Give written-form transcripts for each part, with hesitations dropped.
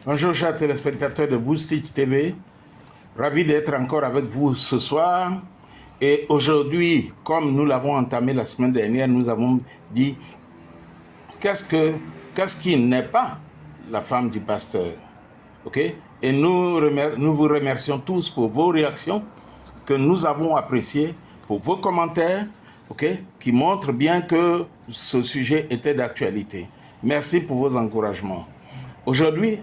Bonjour chers téléspectateurs de Boostitch TV, ravi d'être encore avec vous ce soir. Et aujourd'hui, comme nous l'avons entamé la semaine dernière, nous avons dit qu'est-ce qui n'est pas la femme du pasteur. Ok? Et nous vous remercions tous pour vos réactions que nous avons appréciées, pour vos commentaires, ok, qui montrent bien que ce sujet était d'actualité. Merci pour vos encouragements. Aujourd'hui,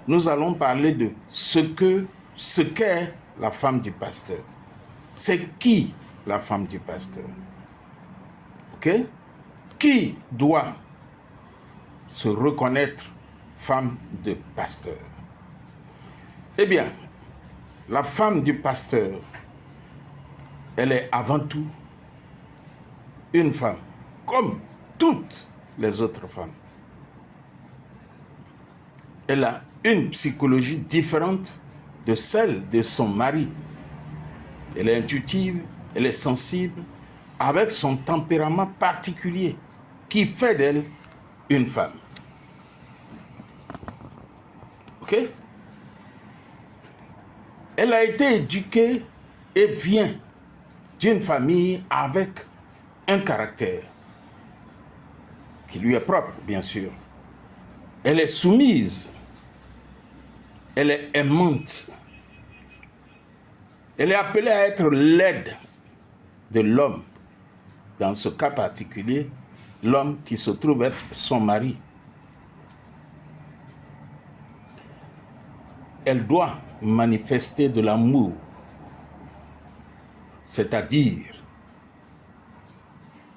nous allons parler de ce qu'est la femme du pasteur. C'est qui la femme du pasteur? Ok? Qui doit se reconnaître femme de pasteur? Eh bien, la femme du pasteur, elle est avant tout une femme, comme toutes les autres femmes. Elle a une psychologie différente de celle de son mari. Elle est intuitive, elle est sensible, avec son tempérament particulier, qui fait d'elle une femme. Ok? Elle a été éduquée et vient d'une famille avec un caractère qui lui est propre, bien sûr. Elle est soumise, elle est aimante, elle est appelée à être l'aide de l'homme. Dans ce cas particulier, l'homme qui se trouve être son mari. Elle doit manifester de l'amour, c'est-à-dire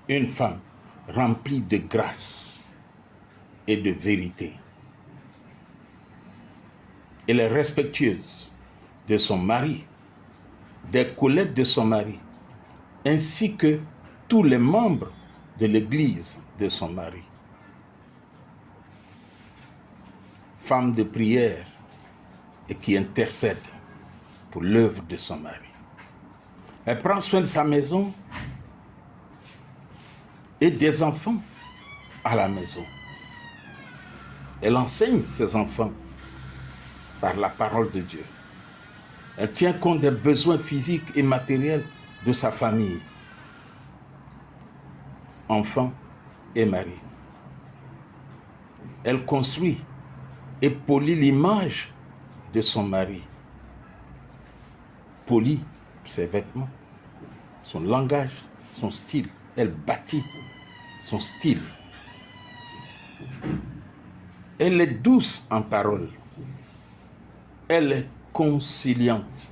une femme remplie de grâce et de vérité. Elle est respectueuse de son mari, des collègues de son mari, ainsi que tous les membres de l'église de son mari. Femme de prière et qui intercède pour l'œuvre de son mari. Elle prend soin de sa maison et des enfants à la maison. Elle enseigne ses enfants par la parole de Dieu. Elle tient compte des besoins physiques et matériels de sa famille, enfants et mari. Elle construit et polit l'image de son mari. Polit ses vêtements, son langage, son style. Elle bâtit son style. Elle est douce en parole. Elle est conciliante.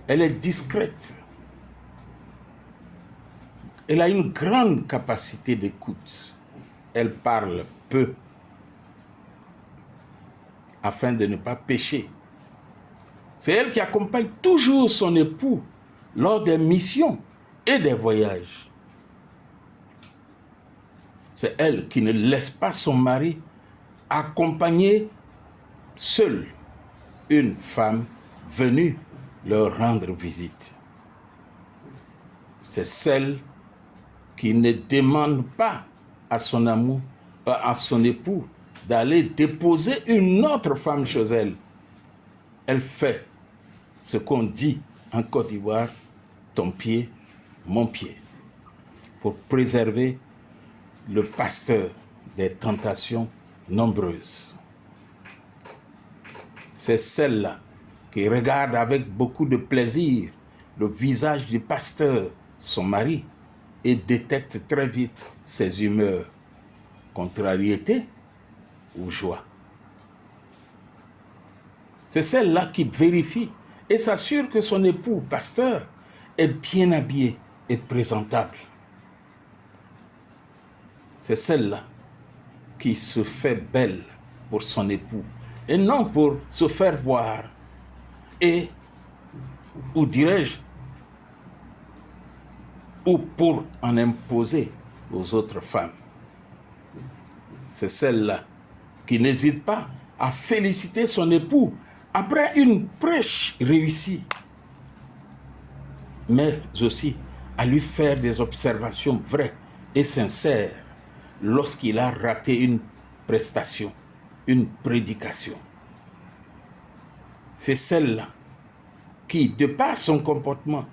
Elle est discrète. Elle a une grande capacité d'écoute. Elle parle peu afin de ne pas pécher. C'est elle qui accompagne toujours son époux lors des missions et des voyages. C'est elle qui ne laisse pas son mari accompagner seule une femme venue leur rendre visite. C'est celle qui ne demande pas à son amour, à son époux, d'aller déposer une autre femme chez elle. Elle fait ce qu'on dit en Côte d'Ivoire, ton pied, mon pied, pour préserver le pasteur des tentations nombreuses. C'est celle-là qui regarde avec beaucoup de plaisir le visage du pasteur, son mari, et détecte très vite ses humeurs, contrariété ou joie. C'est celle-là qui vérifie et s'assure que son époux, pasteur, est bien habillé et présentable. C'est celle-là qui se fait belle pour son époux et non pour se faire voir et, ou dirais-je, ou pour en imposer aux autres femmes. C'est celle-là qui n'hésite pas à féliciter son époux après une prêche réussie, mais aussi à lui faire des observations vraies et sincères lorsqu'il a raté une prestation, une prédication. c'est celle-là qui, de par son comportement,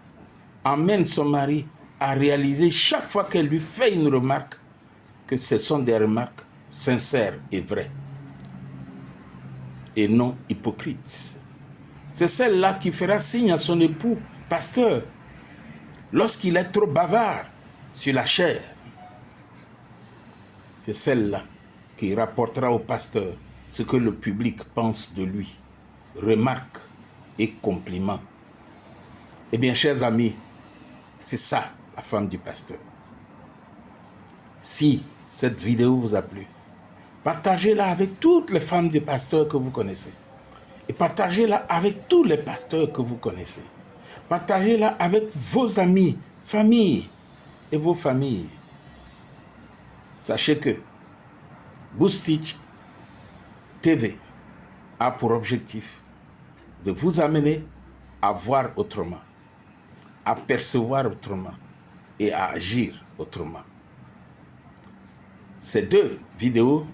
amène son mari à réaliser chaque fois qu'elle lui fait une remarque que ce sont des remarques sincères et vraies et non hypocrites. C'est celle-là qui fera signe à son époux, pasteur, lorsqu'il est trop bavard sur la chair. C'est celle-là qui rapportera au pasteur ce que le public pense de lui, remarques et compliments. Eh bien, chers amis, c'est ça, la femme du pasteur. Si cette vidéo vous a plu, partagez-la avec toutes les femmes de pasteurs que vous connaissez. Et partagez-la avec tous les pasteurs que vous connaissez. Partagez-la avec vos amis, familles et vos familles. Sachez que Boostich TV a pour objectif de vous amener à voir autrement, à percevoir autrement et à agir autrement. Ces deux vidéos,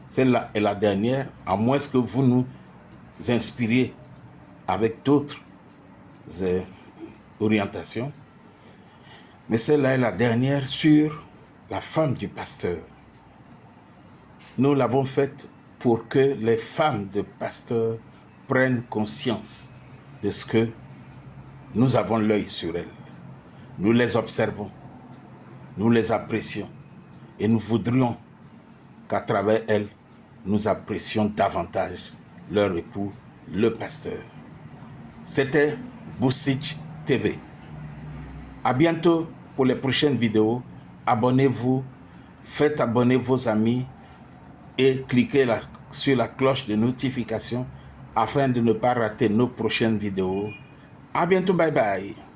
celle-là et la dernière, à moins que vous nous inspiriez avec d'autres orientations, mais celle-là est la dernière sur la femme du pasteur. Nous l'avons faite pour que les femmes de pasteurs prennent conscience de ce que nous avons l'œil sur elles. Nous les observons, nous les apprécions et nous voudrions qu'à travers elles, nous apprécions davantage leur époux, le pasteur. C'était Boostich TV. À bientôt pour les prochaines vidéos. Abonnez-vous, faites abonner vos amis et cliquez sur la cloche de notification afin de ne pas rater nos prochaines vidéos. À bientôt, bye bye.